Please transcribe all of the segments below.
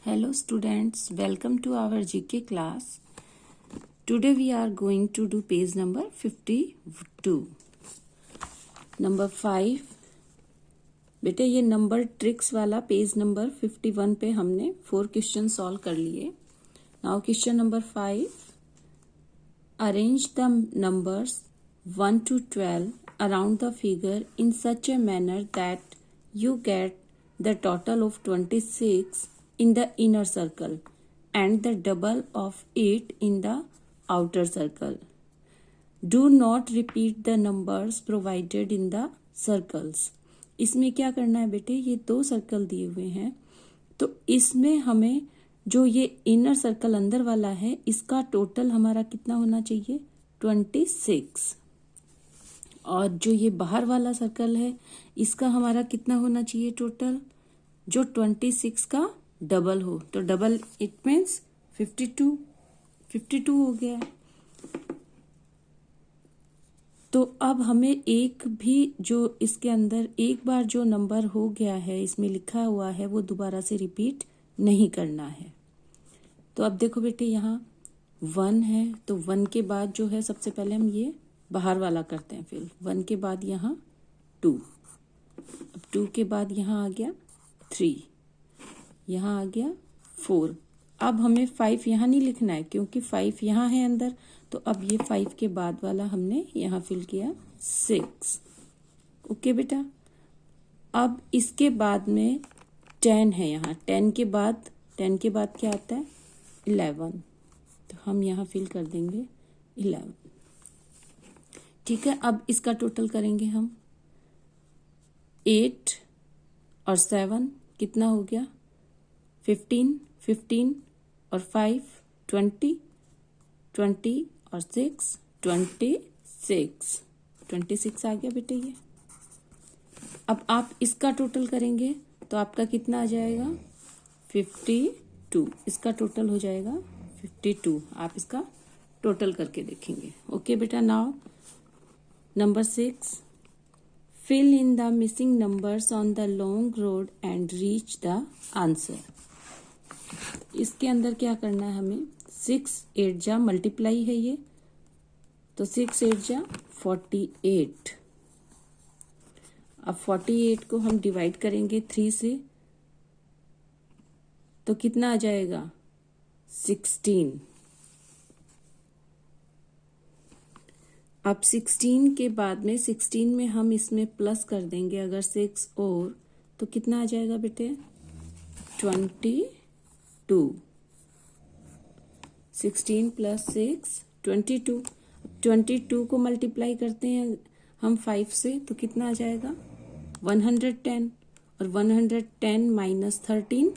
Hello students, welcome to our GK class. Today we are going to do page number 52. Number 5. बेटे ये number tricks वाला page number 51 पे हमने 4 question solve कर लिए. Now question number 5. Arrange the numbers 1 to 12 around the figure in such a manner that you get the total of 26 in the inner circle and the double of it in the outer circle. Do not repeat the numbers provided in the circles. इसमें क्या करना है बेटे, ये 2 circle दिए हुए हैं, तो इसमें हमें जो ये इनर सर्कल अंदर वाला है इसका टोटल हमारा कितना होना चाहिए 26, और जो ये बाहर वाला सर्कल है इसका हमारा कितना होना चाहिए टोटल, जो 26 का डबल हो. तो डबल इट मीन्स 52 हो गया. तो अब हमें एक भी जो इसके अंदर एक बार जो नंबर हो गया है इसमें लिखा हुआ है वो दोबारा से रिपीट नहीं करना है. तो अब देखो बेटे यहाँ 1 है, तो 1 के बाद जो है सबसे पहले हम ये बाहर वाला करते हैं. फिर 1 के बाद यहाँ 2, अब 2 के बाद यहाँ आ गया 3, यहाँ आ गया 4. अब हमें 5 यहाँ नहीं लिखना है क्योंकि 5 यहाँ है अंदर, तो अब ये 5 के बाद वाला हमने यहाँ फिल किया 6. ओके बेटा. अब इसके बाद में 10 है, यहाँ 10 के बाद क्या आता है 11, तो हम यहाँ फिल कर देंगे 11. ठीक है. अब इसका टोटल करेंगे हम. 8 और 7 कितना हो गया 15 और 5 20 और 6 26 आ गया बेटे ये. अब आप इसका टोटल करेंगे तो आपका कितना आ जाएगा 52. इसका टोटल हो जाएगा 52. आप इसका टोटल करके देखेंगे. ओके बेटा. Now number 6. Fill in the missing numbers on the long road and reach the answer. इसके अंदर क्या करना है हमें, 6 8 जा मल्टीप्लाई है ये, तो 6 8 जा 48. अब 48 को हम डिवाइड करेंगे 3 से, तो कितना आ जाएगा 16. अब 16 के बाद में 16 में हम इसमें प्लस कर देंगे अगर 6 और, तो कितना आ जाएगा बेटे 22. 16 प्लस 6 22. 22 को मल्टीप्लाई करते हैं हम 5 से, तो कितना आ जाएगा 110, और 110 माइनस 13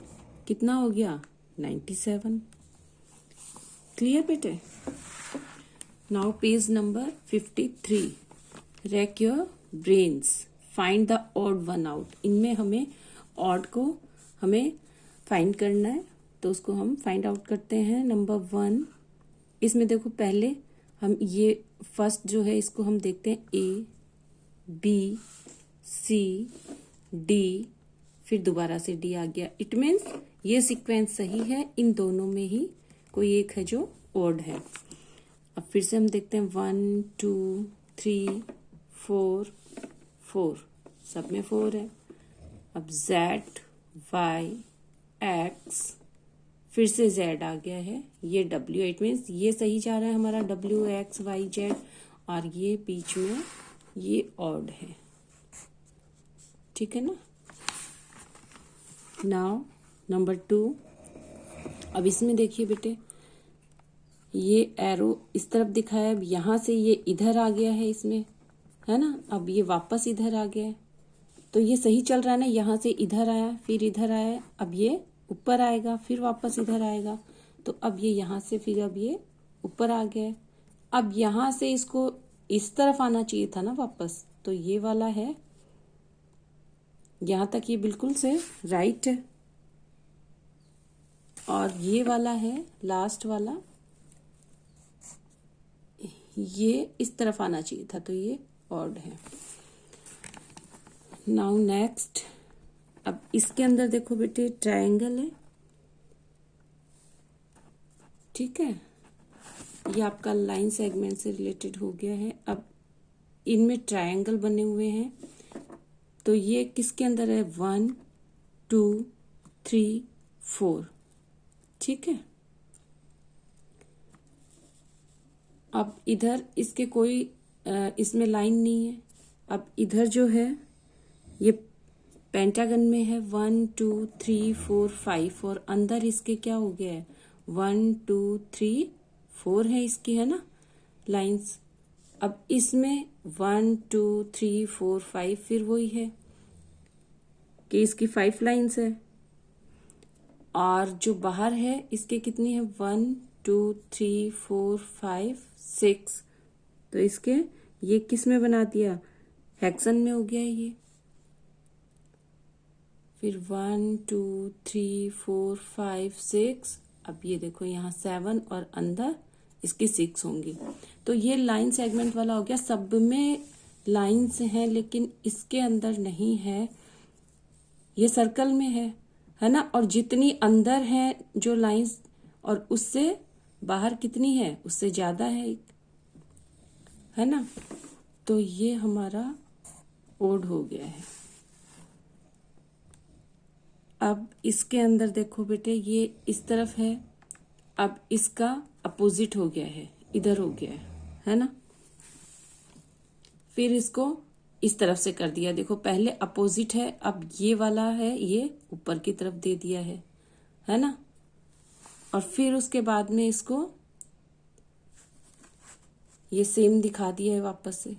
कितना हो गया 97. क्लियर बेटे. Now page number 53. Rack your brains, find the odd one out. इनमें हमें ऑड को हमें फाइंड करना है, तो उसको हम फाइंड आउट करते हैं. नंबर 1. इसमें देखो पहले हम ये फर्स्ट जो है इसको हम देखते हैं A B C D, फिर दोबारा से D आ गया. इट मीन्स ये सीक्वेंस सही है, इन दोनों में ही कोई एक है जो ऑड है. अब फिर से हम देखते हैं 1 2 3 4 सब में 4 है. अब Z Y X, फिर से Z आ गया है, ये W. इट मीन्स ये सही जा रहा है हमारा W X Y Z, और ये बीच में ये ऑड है. ठीक है ना. Now number 2. अब इसमें देखिए बेटे ये एरो इस तरफ दिखाया है, अब यहाँ से ये इधर आ गया है इसमें, है ना. अब ये वापस इधर आ गया है, तो ये सही चल रहा है ना. यहाँ से इधर आया, फिर इधर आया, अब ये ऊपर आएगा, फिर वापस इधर आएगा, तो अब ये यहाँ से फिर अब ये ऊपर आ गया है. अब यहाँ से इसको इस तरफ आना चाहिए था ना वापस, तो ये वाला है यहाँ तक, ये बिल्कुल से राइट है, और ये वाला है लास्ट वाला, ये इस तरफ आना चाहिए था, तो ये ऑड है. Now next. अब इसके अंदर देखो बेटे ट्रायंगल है, ठीक है, ये आपका लाइन सेगमेंट से रिलेटेड हो गया है। अब इनमें ट्रायंगल बने हुए हैं, तो ये किसके अंदर है, 1 2 3 4। ठीक है, अब इधर इसके कोई इसमें लाइन नहीं है। अब इधर जो है ये पेंटागन में है 1 2 3 4 5, और अंदर इसके क्या हो गया है, 1 2 3 4 है इसकी, है ना लाइंस। अब इसमें 1 2 3 4 5 फिर वही है कि इसकी 5 लाइंस है, और जो बाहर है इसके कितनी है, 1 2 3 4 5 6। तो इसके ये किस में बना दिया, हेक्सन में हो गया ये। फिर 1 2 3 4 5 6। अब ये देखो यहाँ 7 और अंदर इसकी 6 होंगी। तो ये लाइन सेगमेंट वाला हो गया। सब में लाइंस हैं लेकिन इसके अंदर नहीं है, ये सर्कल में है ना। और जितनी अंदर है जो लाइंस और उससे बाहर कितनी है, उससे ज्यादा है ना। तो ये हमारा ओड हो गया है। अब इसके अंदर देखो बेटे, ये इस तरफ है, अब इसका अपोजिट हो गया है, इधर हो गया है ना। फिर इसको इस तरफ से कर दिया, देखो पहले अपोजिट है, अब ये वाला है ये ऊपर की तरफ दे दिया है ना। और फिर उसके बाद में इसको ये सेम दिखा दिया है वापस से,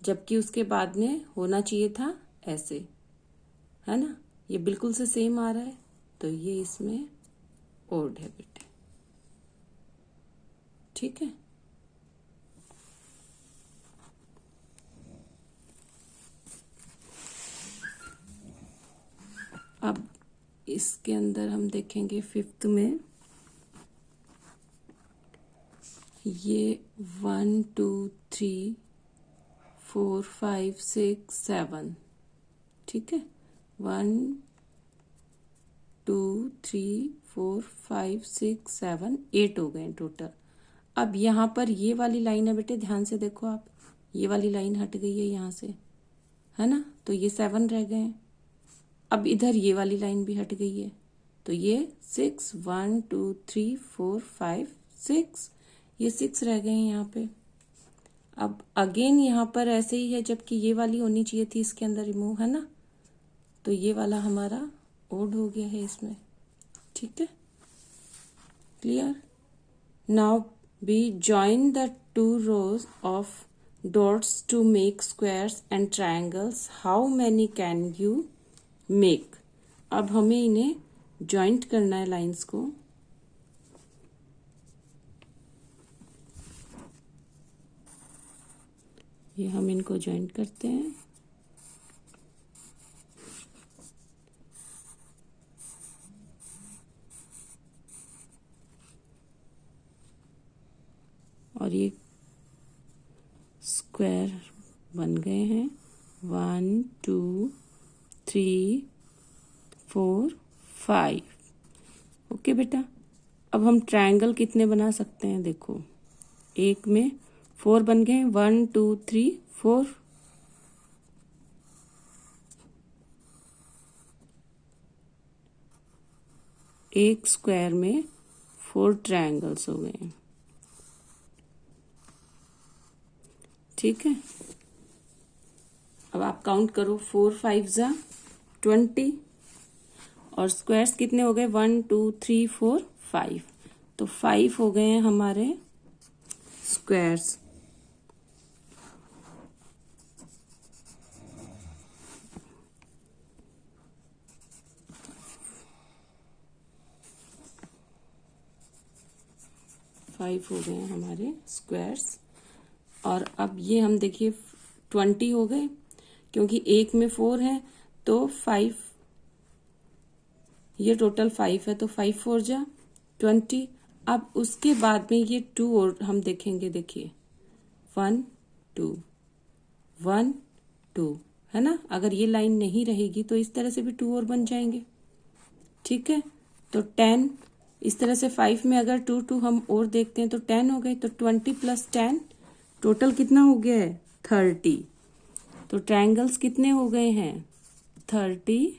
जबकि उसके बाद में होना चाहिए था ऐसे, है ना। ये बिल्कुल से सेम आ रहा है, तो ये इसमें ओड है बेटे। ठीक है, अब इसके अंदर हम देखेंगे 5th में ये 1 2 3 4 5 6 7। ठीक है, 1 2 3 4 5 6 7 8 हो गए टोटल। अब यहाँ पर ये वाली लाइन है बेटे, ध्यान से देखो आप, ये वाली लाइन हट गई है यहाँ से, है ना। तो ये 7 रह गए। अब इधर ये वाली लाइन भी हट गई है, तो ये 6 1 2 3 4 5 6, ये 6 रह गए हैं यहाँ पे। अब अगेन यहाँ पर ऐसे ही है, जबकि ये वाली होनी चाहिए थी इसके अंदर रिमूव, है ना। तो ये वाला हमारा ओड हो गया है इसमें। ठीक है, clear. Now be join the 2 rows of dots to make squares and triangles. How many can you make? अब हमें इन्हें जॉइंट करना है लाइंस को। ये हम इनको जॉइंट करते हैं। और ये स्क्वायर बन गए हैं, 1 2 3 4 5। ओके बेटा, अब हम ट्रायंगल कितने बना सकते हैं, देखो एक में 4 बन गए, 1 2 3 4। एक स्क्वायर में 4 ट्रायंगल्स हो गए। ठीक है, अब आप काउंट करो, 4 5 जा 20, और स्क्वायर्स कितने हो गए, 1 2 3 4 5। तो 5 हो गए हैं हमारे स्क्वायर्स। हो गए हैं हमारे स्क्वायर्स। और अब ये हम देखिए 20 हो गए, क्योंकि एक में 4 है तो 5, ये टोटल 5 है, तो 5 4 जा 20। अब उसके बाद में ये 2 और हम देखेंगे, देखिए 1 2 1 2, है ना। अगर ये लाइन नहीं रहेगी तो इस तरह से भी 2 और बन जाएंगे। ठीक है, तो 10 इस तरह से 5 में अगर 2 2 हम और देखते हैं तो 10 हो गए, तो 20 प्लस 10 टोटल कितना हो गया है 30। तो ट्रायंगल्स कितने हो गए हैं 30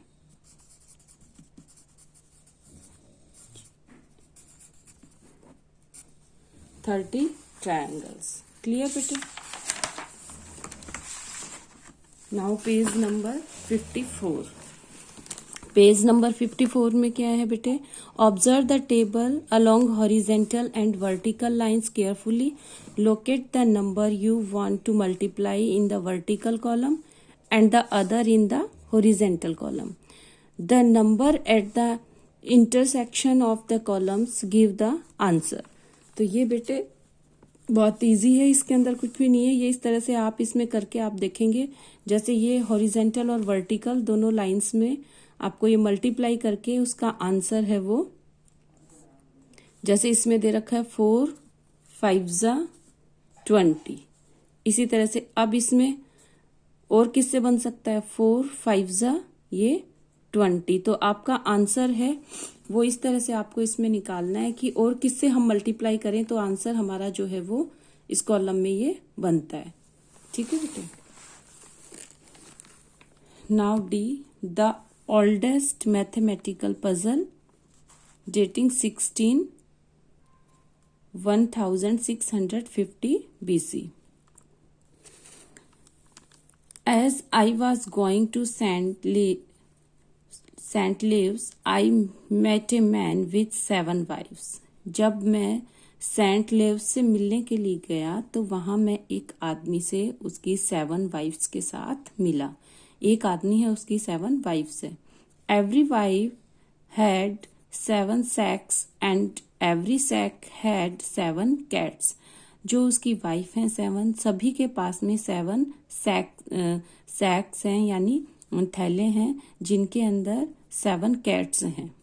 ट्रायंगल्स। क्लियर बेटे? Now page number 54। Page number 54 में क्या है बेटे? Observe the table along horizontal and vertical lines carefully, locate the number you want to multiply in the vertical column and the other in the horizontal column. The number at the intersection of the columns give the answer. तो ये बेटे बहुत easy है, इसके अंदर कुछ भी नहीं है। ये इस तरह से आप इसमें करके आप देखेंगे, जैसे ये हॉरिजेंटल और वर्टिकल दोनों लाइंस में आपको ये मल्टीप्लाई करके उसका आंसर है वो, जैसे इसमें दे रखा है 4 5 20। इसी तरह से अब इसमें और किससे बन सकता है 4 5 ये 20। तो आपका आंसर है वो इस तरह से आपको इसमें निकालना है कि और किससे हम मल्टीप्लाई करें तो आंसर हमारा जो है वो इस कॉलम में ये बनता है। ठीक है बेटे? Now D, the oldest mathematical puzzle dating 1650 BC. As I was going to St. Leaves, I met a man with 7 wives. जब मैं सेंट लेव से मिलने के लिए गया तो वहां मैं एक आदमी से उसकी 7 वाइफ्स के साथ मिला। एक आदमी है, उसकी 7 वाइफ्स है। Every wife had 7 sacks and every sack had 7 cats. जो उसकी वाइफ हैं 7, सभी के पास में 7 सैक्स हैं यानी थैले हैं जिनके अंदर 7 कैट्स हैं।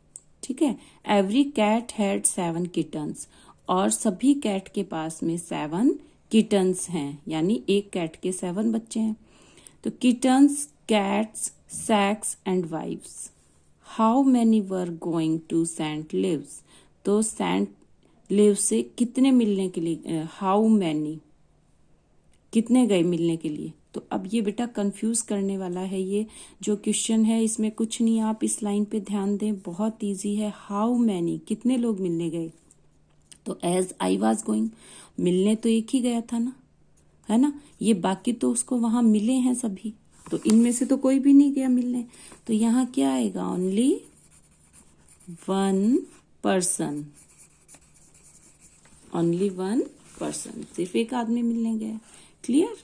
ठीक है? एवरी कैट हैड 7 किटन्स, और सभी कैट के पास में 7 किटन्स हैं यानी एक कैट के 7 बच्चे हैं। तो kittens, cats, sacks and wives. How many were going to St Ives? तो सेंट लिव से कितने मिलने के लिए, हाउ मैनी कितने गए मिलने के लिए? तो अब ये बेटा कंफ्यूज करने वाला है। ये जो क्वेश्चन है इसमें कुछ नहीं, आप इस लाइन पे ध्यान दें, बहुत इजी है। हाउ मैनी कितने लोग मिलने गए? तो एज आई वाज गोइंग, मिलने तो एक ही गया था ना, है ना? ये बाकी तो उसको वहां मिले हैं सभी, तो इनमें से तो कोई भी नहीं गया मिलने। तो यहाँ क्या आएगा? ओनली 1 पर्सन, ओनली 1 पर्सन, सिर्फ एक आदमी मिलने गया। क्लियर?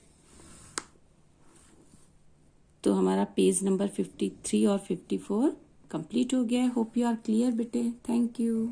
तो हमारा पेज नंबर 53 और 54 कंप्लीट हो गया है। होप यू आर क्लियर बेटे। Thank you.